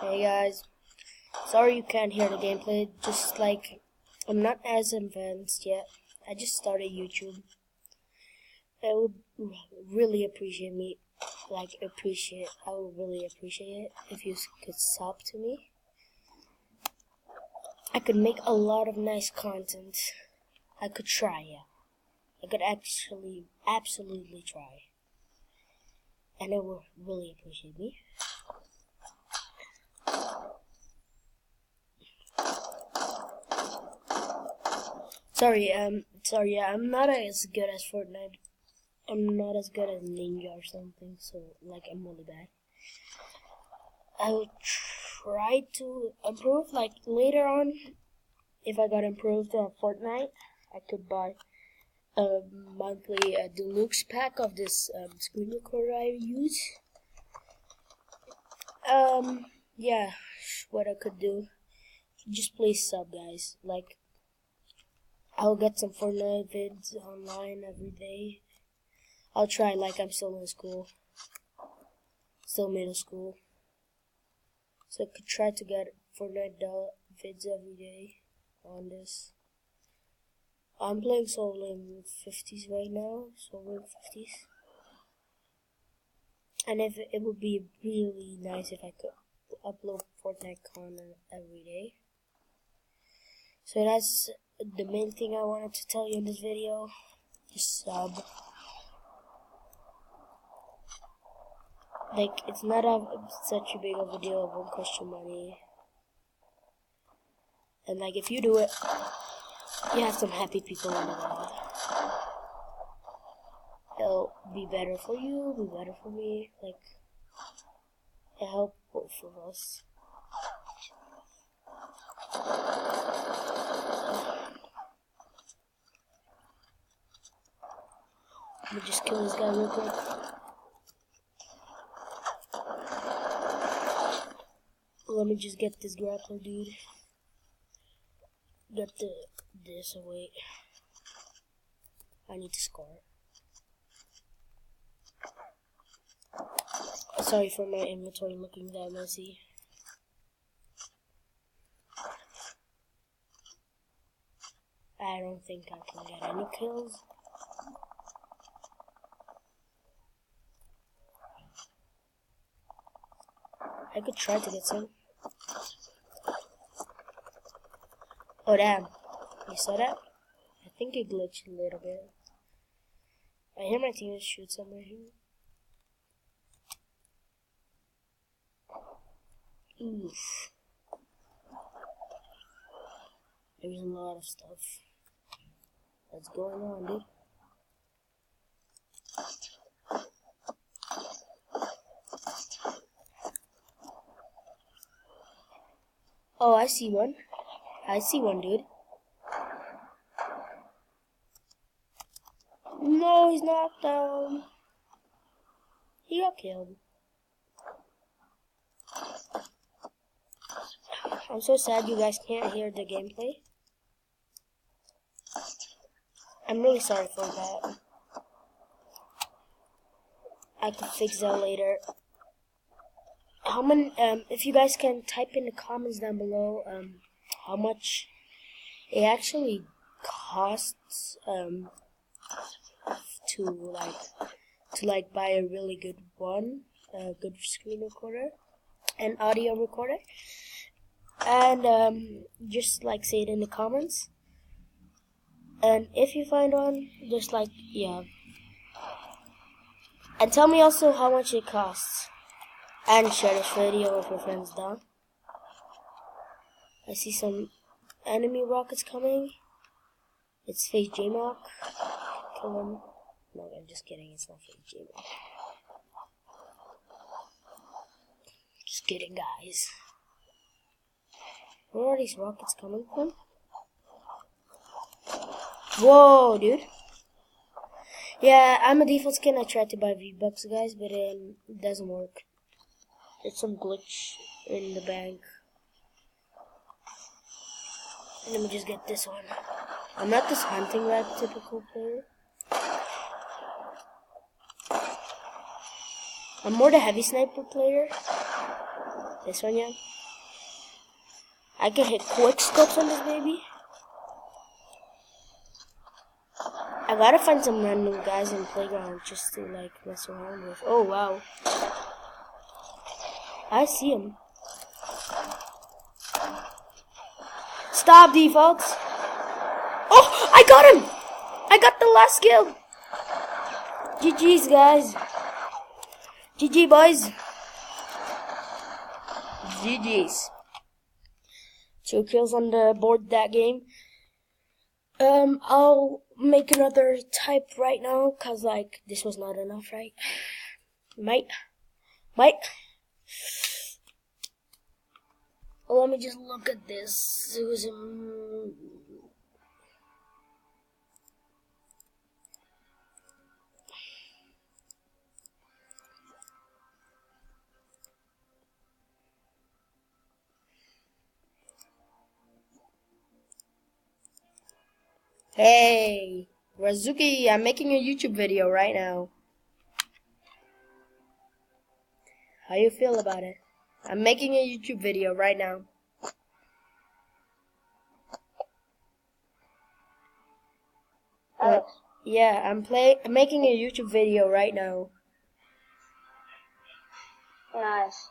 Hey guys, sorry you can't hear the gameplay, just like, I'm not as advanced yet. I just started YouTube. I would really appreciate I would really appreciate it if you could sub to me. I could make a lot of nice content. I could try, yeah. I could actually, absolutely try. And it would really appreciate me. Sorry, I'm not as good as Fortnite. I'm not as good as Ninja or something, so, like, I'm really bad. I will try to improve, like, later on, if I got improved at Fortnite, I could buy a monthly deluxe pack of this screen recorder I use. Yeah, what I could do, just please sub, guys. Like, I'll get some Fortnite vids online every day. I'll try, like, I'm still in school, still middle school, so I could try to get Fortnite vids every day on this. I'm playing solo in 50s right now, solo in 50s. And if it would be really nice if I could upload Fortnite content every day. So that's the main thing I wanted to tell you in this video. Just sub. Like, it's not such a big of a deal. It won't cost you money. And like, if you do it, you have some happy people in the world. It'll be better for you, be better for me. Like, it helps both of us. Let me just kill this guy real quick. Let me just get this grappler, dude. Get this away. I need to score. Sorry for my inventory looking that messy. I don't think I can get any kills. I could try to get some. Oh damn, you saw that? I think it glitched a little bit. I hear my teammates shoot somewhere here. Oof. There's a lot of stuff that's going on, dude. Oh, I see one. I see one, dude. No, he's knocked down. He got killed. I'm so sad you guys can't hear the gameplay. I'm really sorry for that. I could fix that later. How many, if you guys can type in the comments down below, how much it actually costs, to buy a really good one, a good screen recorder and audio recorder, and just like say it in the comments. And if you find one, just like, yeah, and tell me also how much it costs, and share this video with your friends down. I see some enemy rockets coming. It's Face J-Mock. Kill him. No, I'm just kidding. It's not Face J-Mock. Just kidding, guys. Where are these rockets coming from? Whoa, dude. Yeah, I'm a default skin. I tried to buy V-Bucks, guys, but it doesn't work. There's some glitch in the bank. Let me just get this one. I'm not this hunting rap typical player. I'm more the heavy sniper player. This one, yeah. I can hit quick scopes on this baby. I gotta find some random guys in the playground just to like mess around with. Oh wow. I see him. Stop, defaults. Oh, I got him! I got the last kill. GG's, guys. GG, boys. GG's. 2 kills on the board that game. I'll make another type right now, cause like this was not enough, right? Might. Oh, let me just look at this. It was Hey, Razuki, I'm making a YouTube video right now. How you feel about it? I'm making a YouTube video right now. Yeah, I'm making a YouTube video right now. Nice.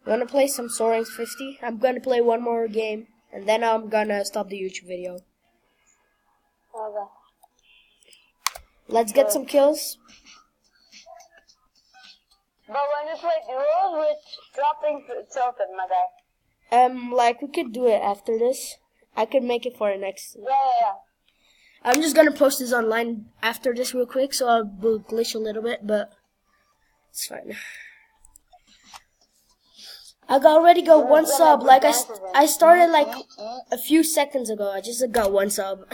You wanna play some Soaring's 50? I'm gonna play one more game, and then I'm gonna stop the YouTube video. Okay. Let's get some kills. But when you play duos with dropping tilted, my guy. Like we could do it after this. I could make it for the next. Yeah. I'm just gonna post this online after this real quick, so I will glitch a little bit, but it's fine. I already got 1 sub. Like I started like a few seconds ago. I just got 1 sub.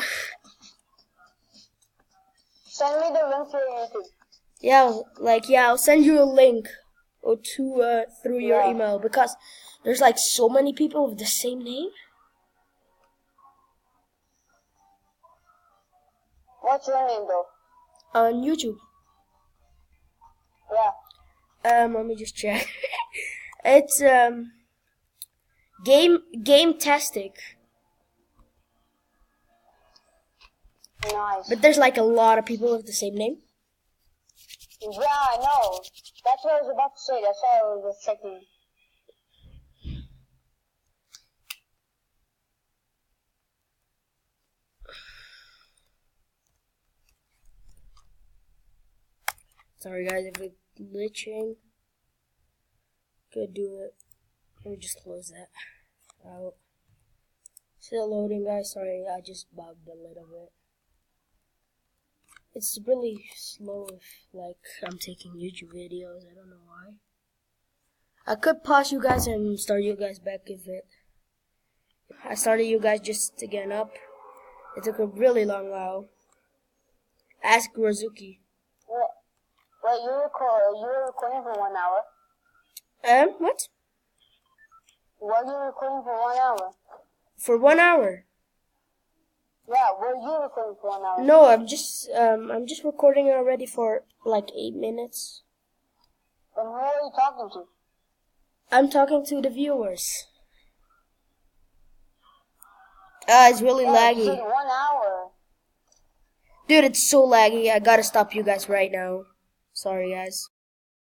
Send me the link to your YouTube. Yeah, I'll send you a link or to through your email, because there's like so many people with the same name. What's your name though? On YouTube. Yeah. Let me just check. It's Game-tastic. Nice. But there's like a lot of people with the same name. Yeah, I know. That's what I was about to say. That's why I was just checking. Sorry guys if it's glitching. Could do it. Let me just close that out. Still loading, guys. Sorry, I just bugged a little bit. It's really slow if like I'm taking YouTube videos. I don't know why. I could pause you guys and start you guys back if I started you guys just again up. It took a really long while. Ask Razuki. Wait, you were recording for 1 hour? What? Were you recording for 1 hour? For 1 hour? Yeah, were you recording for 1 hour? No, I'm just recording already for like 8 minutes. Then who are you talking to? I'm talking to the viewers. It's really laggy. You said 1 hour. Dude, it's so laggy. I gotta stop you guys right now. Sorry, guys.